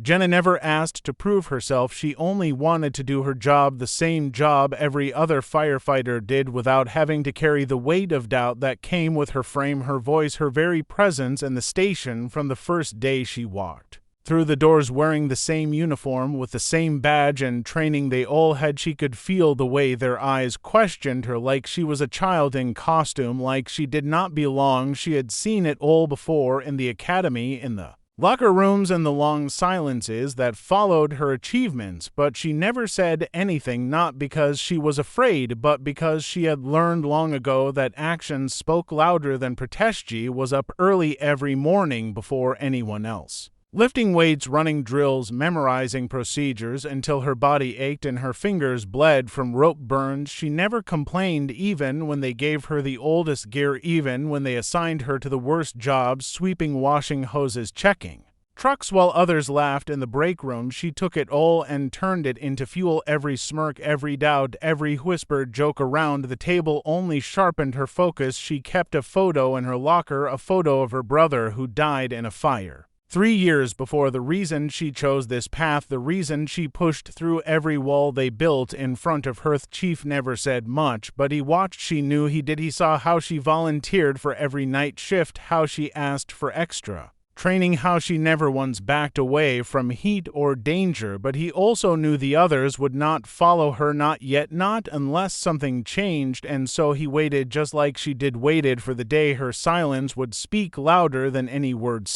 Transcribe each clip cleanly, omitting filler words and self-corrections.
Jenna never asked to prove herself, she only wanted to do her job, the same job every other firefighter did, without having to carry the weight of doubt that came with her frame, her voice, her very presence in the station from the first day she walked through the doors wearing the same uniform, with the same badge and training they all had. She could feel the way their eyes questioned her, like she was a child in costume, like she did not belong. She had seen it all before, in the academy, in the locker rooms, and the long silences that followed her achievements, but she never said anything, not because she was afraid, but because she had learned long ago that actions spoke louder than protest. Was up early every morning before anyone else, lifting weights, running drills, memorizing procedures until her body ached and her fingers bled from rope burns. She never complained, even when they gave her the oldest gear, even when they assigned her to the worst jobs, sweeping, washing hoses, checking trucks while others laughed in the break room. She took it all and turned it into fuel. Every smirk, every doubt, every whispered joke around the table only sharpened her focus. She kept a photo in her locker, a photo of her brother who died in a fire 3 years before. The reason she chose this path, the reason she pushed through every wall they built in front of her. Chief never said much, but he watched. She knew he did. He saw how she volunteered for every night shift, how she asked for extra training, how she never once backed away from heat or danger. But he also knew the others would not follow her, not yet, not unless something changed, and so he waited, just like she did, waited for the day her silence would speak louder than any word.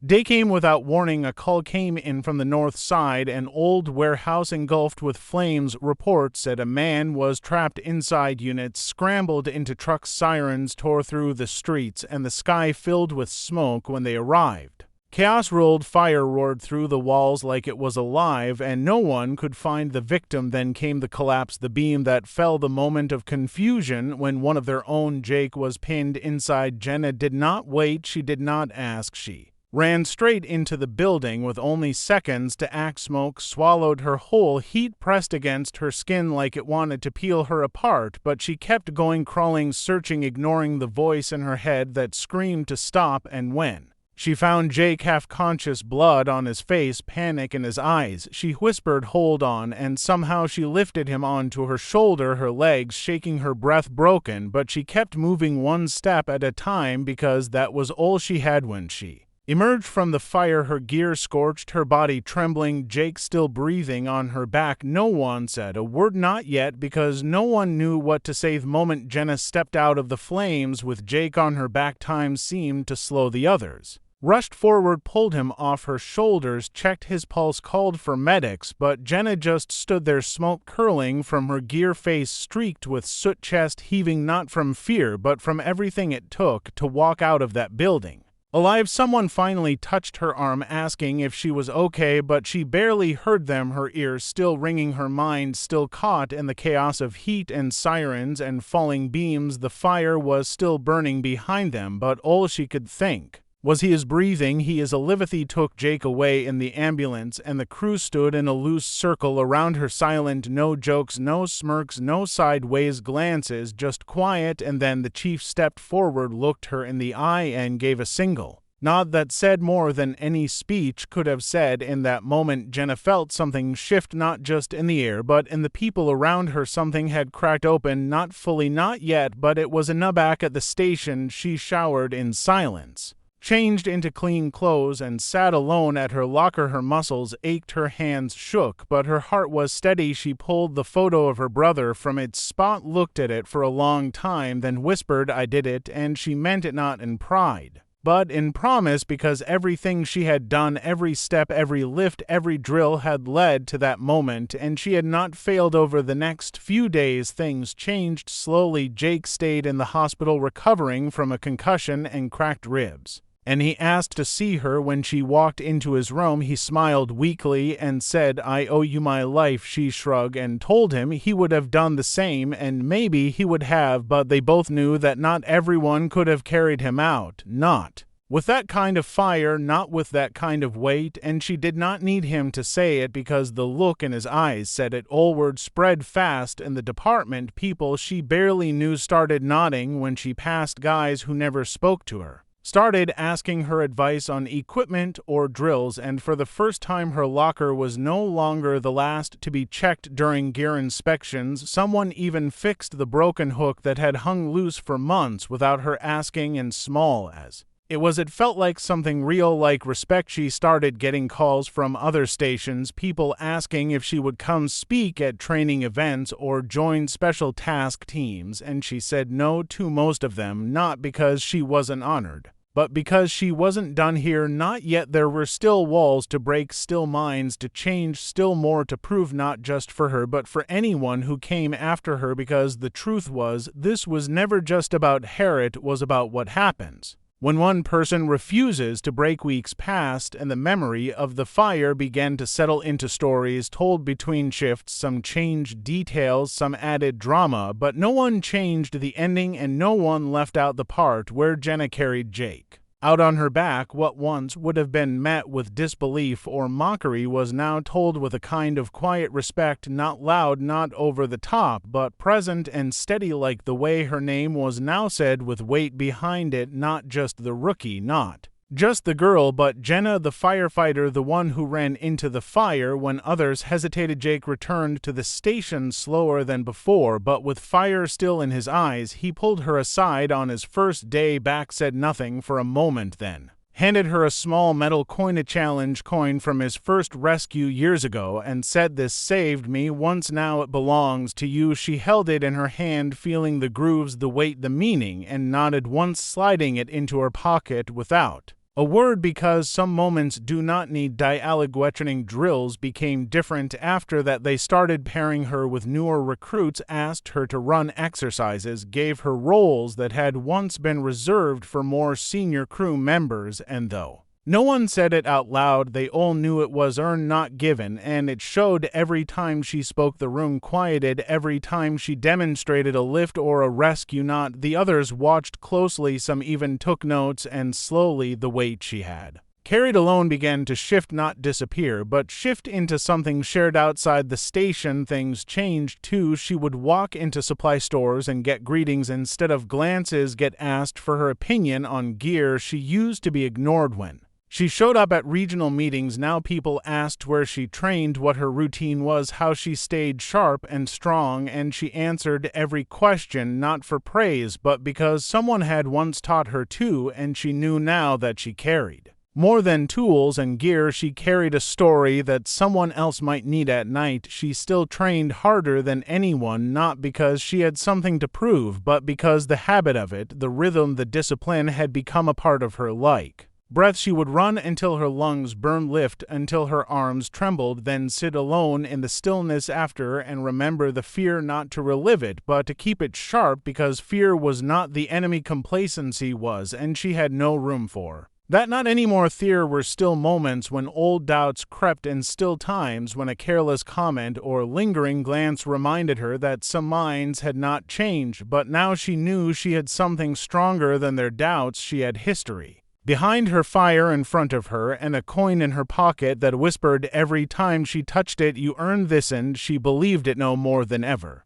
Day came without warning. A call came in from the north side, an old warehouse engulfed with flames. Reports said a man was trapped inside. Units scrambled into trucks, sirens tore through the streets, and the sky filled with smoke when they arrived. Chaos rolled, fire roared through the walls like it was alive, and no one could find the victim. Then came the collapse, the beam that fell, the moment of confusion when one of their own, Jake, was pinned inside. Jenna did not wait, she did not ask, she ran straight into the building with only seconds to act. Smoke swallowed her whole, heat pressed against her skin like it wanted to peel her apart, but she kept going, crawling, searching, ignoring the voice in her head that screamed to stop. And when she found Jake, half-conscious, blood on his face, panic in his eyes, she whispered, "Hold on," and somehow she lifted him onto her shoulder, her legs shaking, her breath broken, but she kept moving one step at a time because that was all she had. When she emerged from the fire, her gear scorched, her body trembling, Jake still breathing on her back. No one said a word, not yet, because no one knew what to say. The moment Jenna stepped out of the flames with Jake on her back, time seemed to slow. The others rushed forward, pulled him off her shoulders, checked his pulse, called for medics, but Jenna just stood there, smoke curling from her gear, face streaked with soot, chest heaving, not from fear but from everything it took to walk out of that building alive. Someone finally touched her arm, asking if she was okay, but she barely heard them, her ears still ringing, her mind still caught in the chaos of heat and sirens and falling beams. The fire was still burning behind them, but all she could think was, he is breathing, he is alive. He took Jake away in the ambulance, and the crew stood in a loose circle around her, silent, no jokes, no smirks, no sideways glances, just quiet. And then the chief stepped forward, looked her in the eye, and gave a single nod that said more than any speech could have said. In that moment, Jenna felt something shift, not just in the air, but in the people around her. Something had cracked open, not fully, not yet, but it was enough. Back at the station, she showered in silence, changed into clean clothes, and sat alone at her locker. Her muscles ached, her hands shook, but her heart was steady. She pulled the photo of her brother from its spot, looked at it for a long time, then whispered, "I did it," and she meant it, not in pride but in promise, because everything she had done, every step, every lift, every drill had led to that moment, and she had not failed. Over the next few days, things changed slowly. Jake stayed in the hospital recovering from a concussion and cracked ribs, and he asked to see her. When she walked into his room, he smiled weakly and said, "I owe you my life." She shrugged and told him he would have done the same, and maybe he would have, but they both knew that not everyone could have carried him out, not with that kind of fire, not with that kind of weight, and she did not need him to say it, because the look in his eyes said it all. Word spread fast in the department. People she barely knew started nodding when she passed, guys who never spoke to her started asking her advice on equipment or drills, and for the first time her locker was no longer the last to be checked during gear inspections. Someone even fixed the broken hook that had hung loose for months without her asking, and small as it felt like something real, like respect. She started getting calls from other stations, people asking if she would come speak at training events or join special task teams, and she said no to most of them, not because she wasn't honored, but because she wasn't done here, not yet. There were still walls to break, still minds to change, still more to prove, not just for her but for anyone who came after her, because the truth was, this was never just about her, it was about what happens when one person refuses to break. Weeks passed, and the memory of the fire began to settle into stories told between shifts. Some changed details, some added drama, but no one changed the ending, and no one left out the part where Jenna carried Jake out on her back. What once would have been met with disbelief or mockery was now told with a kind of quiet respect, not loud, not over the top, but present and steady, like the way her name was now said with weight behind it, not just the rookie, not just the girl, but Jenna, the firefighter, the one who ran into the fire when others hesitated. Jake returned to the station slower than before, but with fire still in his eyes. He pulled her aside on his first day back, said nothing for a moment, then handed her a small metal coin, a challenge coin from his first rescue years ago, and said, "This saved me once, now it belongs to you." She held it in her hand, feeling the grooves, the weight, the meaning, and nodded once, sliding it into her pocket without a word, because some moments do not need dialogue. Training drills became different after that. They started pairing her with newer recruits, asked her to run exercises, gave her roles that had once been reserved for more senior crew members, and though no one said it out loud, they all knew it was earned, not given, and it showed every time she spoke. The room quieted every time she demonstrated a lift or a rescue knot. The others watched closely, some even took notes, and slowly the weight she had carried alone began to shift, not disappear, but shift into something shared outside the station. Things changed too. She would walk into supply stores and get greetings instead of glances, get asked for her opinion on gear. She used to be ignored when she showed up at regional meetings. Now people asked where she trained, what her routine was, how she stayed sharp and strong, and she answered every question, not for praise, but because someone had once taught her to, and she knew now that she carried more than tools and gear. She carried a story that someone else might need at night. She still trained harder than anyone, not because she had something to prove, but because the habit of it, the rhythm, the discipline had become a part of her. Like breath, she would run until her lungs burned, lift until her arms trembled, then sit alone in the stillness after and remember the fear, not to relive it, but to keep it sharp, because fear was not the enemy, complacency was, and she had no room for that. Not anymore. There were still moments when old doubts crept, and still times when a careless comment or lingering glance reminded her that some minds had not changed, but now she knew she had something stronger than their doubts. She had history behind her, fire in front of her, and a coin in her pocket that whispered every time she touched it, "You earned this," and she believed it no more than ever.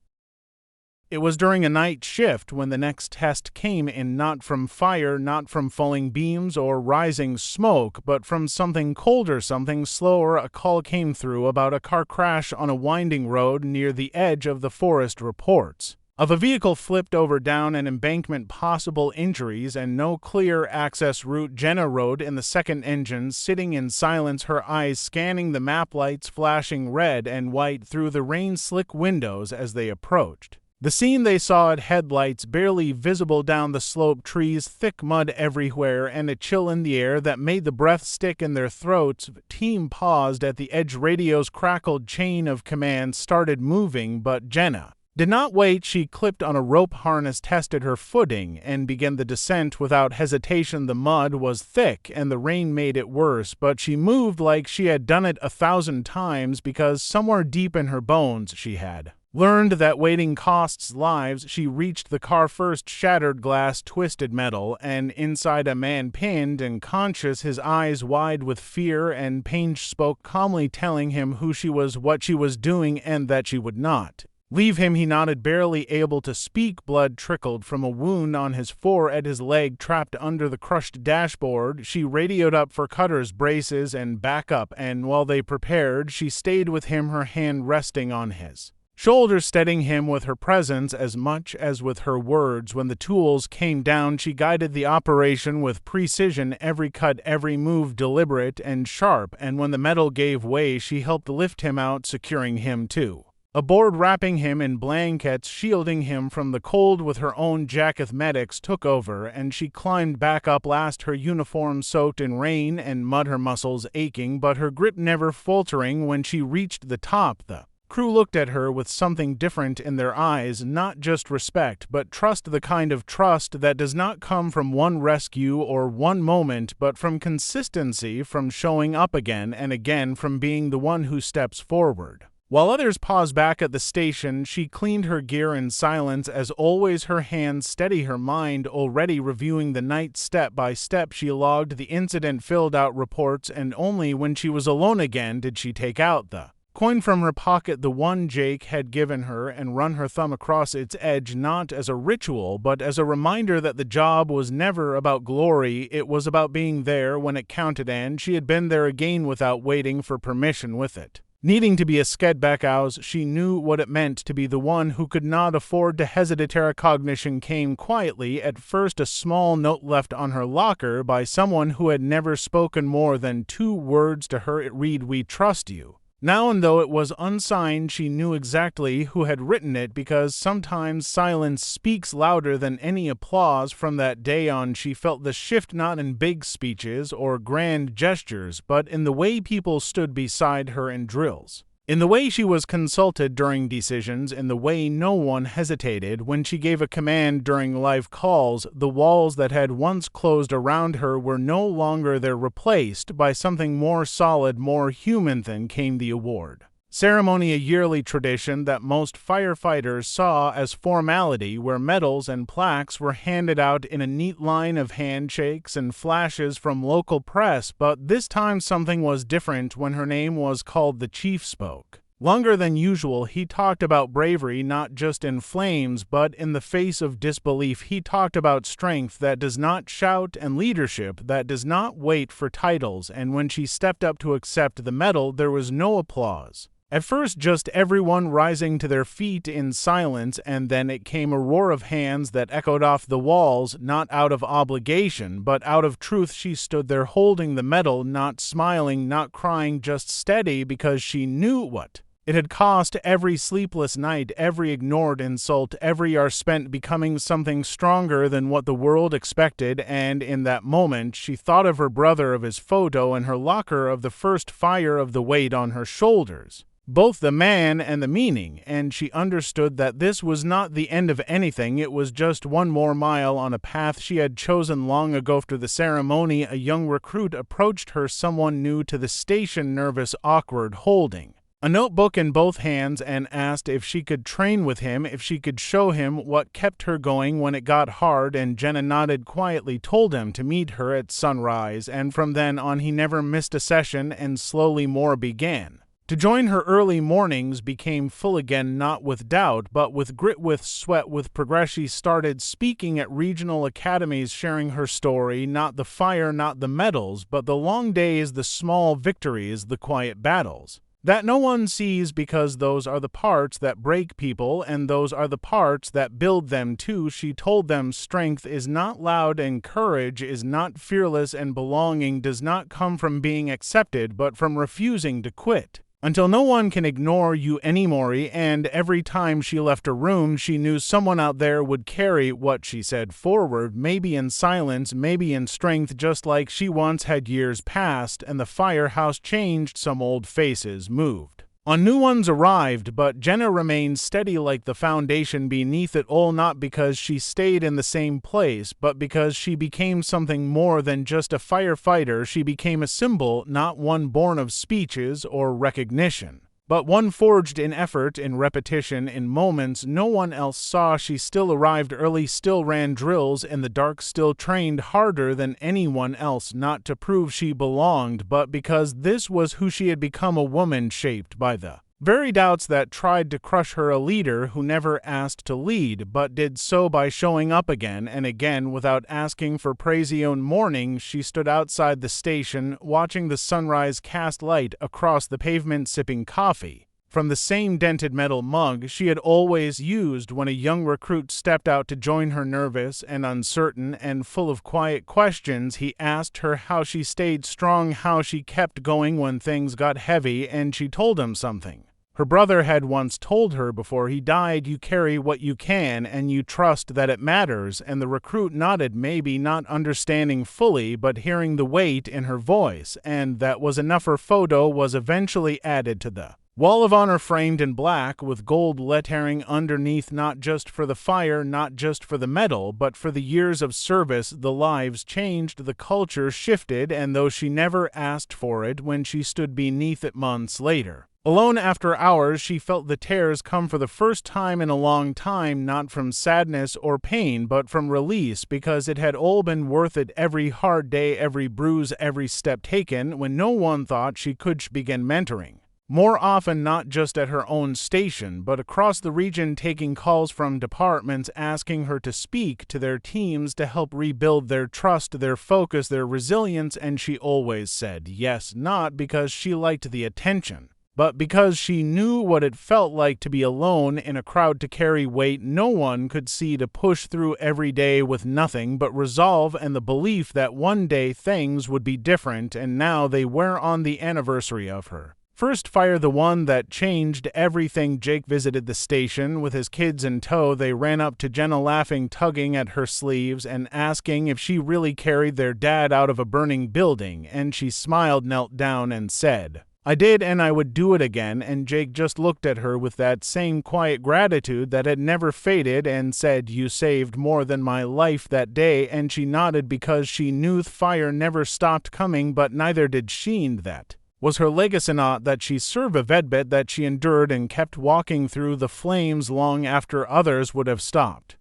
It was during a night shift when the next test came in, not from fire, not from falling beams or rising smoke, but from something colder, something slower. A call came through about a car crash on a winding road near the edge of the forest. Reports of a vehicle flipped over down an embankment, possible injuries, and no clear access route. Jenna rode in the second engine, sitting in silence, her eyes scanning the map, lights flashing red and white through the rain-slick windows as they approached the scene. They saw it, headlights barely visible down the slope, trees, thick mud everywhere, and a chill in the air that made the breath stick in their throats. Team paused at the edge. Radios crackled. Chain of command started moving, but Jenna did not wait. She clipped on a rope harness, tested her footing, and began the descent without hesitation. The mud was thick and the rain made it worse, but she moved like she had done it 1,000 times, because somewhere deep in her bones she had learned that waiting costs lives. She reached the car first, shattered glass, twisted metal, and inside a man pinned and conscious, his eyes wide with fear, and Paige spoke calmly, telling him who she was, what she was doing, and that she would not Leave him, he nodded, barely able to speak. Blood trickled from a wound on his forehead, his leg trapped under the crushed dashboard. She radioed up for cutters, braces, and backup, and while they prepared, she stayed with him, her hand resting on his shoulder, steadying him with her presence as much as with her words. When the tools came down, she guided the operation with precision, every cut, every move deliberate and sharp, and when the metal gave way, she helped lift him out, securing him to a board, wrapping him in blankets, shielding him from the cold with her own jacket. Medics took over, and she climbed back up last, her uniform soaked in rain and mud, her muscles aching, but her grip never faltering. When she reached the top, the crew looked at her with something different in their eyes, not just respect, but trust, the kind of trust that does not come from one rescue or one moment, but from consistency, from showing up again and again, from being the one who steps forward. While others paused back at the station, she cleaned her gear in silence, as always, her hands steady, her mind already reviewing the night. Step by step she logged the incident, filled out reports, and only when she was alone again did she take out the coin from her pocket, the one Jake had given her, and run her thumb across its edge, not as a ritual, but as a reminder that the job was never about glory, it was about being there when it counted, and she had been there again without waiting for permission with it. Needing to be a skedbackhouse, she knew what it meant to be the one who could not afford to hesitate. Recognition came quietly, at first a small note left on her locker by someone who had never spoken more than 2 words to her. It read, "We trust you." Now, and though it was unsigned, she knew exactly who had written it, because sometimes silence speaks louder than any applause. From that day on, she felt the shift, not in big speeches or grand gestures, but in the way people stood beside her in drills, in the way she was consulted during decisions, in the way no one hesitated when she gave a command during live calls. The walls that had once closed around her were no longer there, replaced by something more solid, more human. Then came the award ceremony, a yearly tradition that most firefighters saw as formality, where medals and plaques were handed out in a neat line of handshakes and flashes from local press. But this time something was different. When her name was called, the chief spoke longer than usual. He talked about bravery, not just in flames, but in the face of disbelief. He talked about strength that does not shout and leadership that does not wait for titles. And when she stepped up to accept the medal, there was no applause. At first, just everyone rising to their feet in silence, and then it came a roar of hands that echoed off the walls, not out of obligation, but out of truth. She stood there holding the medal, not smiling, not crying, just steady, because she knew what it had cost. Every sleepless night, every ignored insult, every hour spent becoming something stronger than what the world expected. And in that moment, she thought of her brother, of his photo in her locker, of the first fire, of the weight on her shoulders, both the man and the meaning, and she understood that this was not the end of anything. It was just one more mile on a path she had chosen long ago. After the ceremony, a young recruit approached her, someone new to the station, nervous, awkward, holding a notebook in both hands, and asked if she could train with him, if she could show him what kept her going when it got hard. And Jenna nodded quietly, told him to meet her at sunrise, and from then on he never missed a session, and slowly more began to join her. Early mornings became full again, not with doubt, but with grit, with sweat, with progress. She started speaking at regional academies, sharing her story, not the fire, not the medals, but the long days, the small victories, the quiet battles that no one sees, because those are the parts that break people, and those are the parts that build them too. She told them strength is not loud, and courage is not fearless, and belonging does not come from being accepted, but from refusing to quit until no one can ignore you anymore. And every time she left a room, she knew someone out there would carry what she said forward, maybe in silence, maybe in strength, just like she once had. Years passed, and the firehouse changed. Some old faces moved on, new ones arrived, but Jenna remained steady like the foundation beneath it all, not because she stayed in the same place, but because she became something more than just a firefighter. She became a symbol, not one born of speeches or recognition, but one forged in effort, in repetition, in moments no one else saw. She still arrived early, still ran drills in the dark, still trained harder than anyone else, not to prove she belonged, but because this was who she had become, a woman shaped by the Very doubts that tried to crush her, a leader who never asked to lead, but did so by showing up again and again without asking for praise. One morning, she stood outside the station, watching the sunrise cast light across the pavement, sipping coffee from the same dented metal mug she had always used when a young recruit stepped out to join her. Nervous and uncertain and full of quiet questions, he asked her how she stayed strong, how she kept going when things got heavy, and she told him something her brother had once told her before he died: you carry what you can and you trust that it matters. And the recruit nodded, maybe not understanding fully, but hearing the weight in her voice, and that was enough. Her photo was eventually added to the Wall of Honor, framed in black with gold lettering underneath, not just for the fire, not just for the medal, but for the years of service. The lives changed, the culture shifted, and though she never asked for it, when she stood beneath it months later, alone after hours, she felt the tears come for the first time in a long time, not from sadness or pain, but from release, because it had all been worth it. Every hard day, every bruise, every step taken when no one thought she could begin mentoring. More often, not just at her own station, but across the region, taking calls from departments asking her to speak to their teams to help rebuild their trust, their focus, their resilience. And she always said yes, not because she liked the attention, but because she knew what it felt like to be alone in a crowd, to carry weight no one could see, to push through every day with nothing but resolve and the belief that one day things would be different. And now they were on the anniversary of her first fire, the one that changed everything. Jake visited the station with his kids in tow. They ran up to Jenna, laughing, tugging at her sleeves, and asking if she really carried their dad out of a burning building. And she smiled, knelt down, and said, "I did, and I would do it again." And Jake just looked at her with that same quiet gratitude that had never faded and said, "You saved more than my life that day." And she nodded because she knew fire never stopped coming, but neither did she. That was her legacy, not that she survived, but that she endured and kept walking through the flames long after others would have stopped.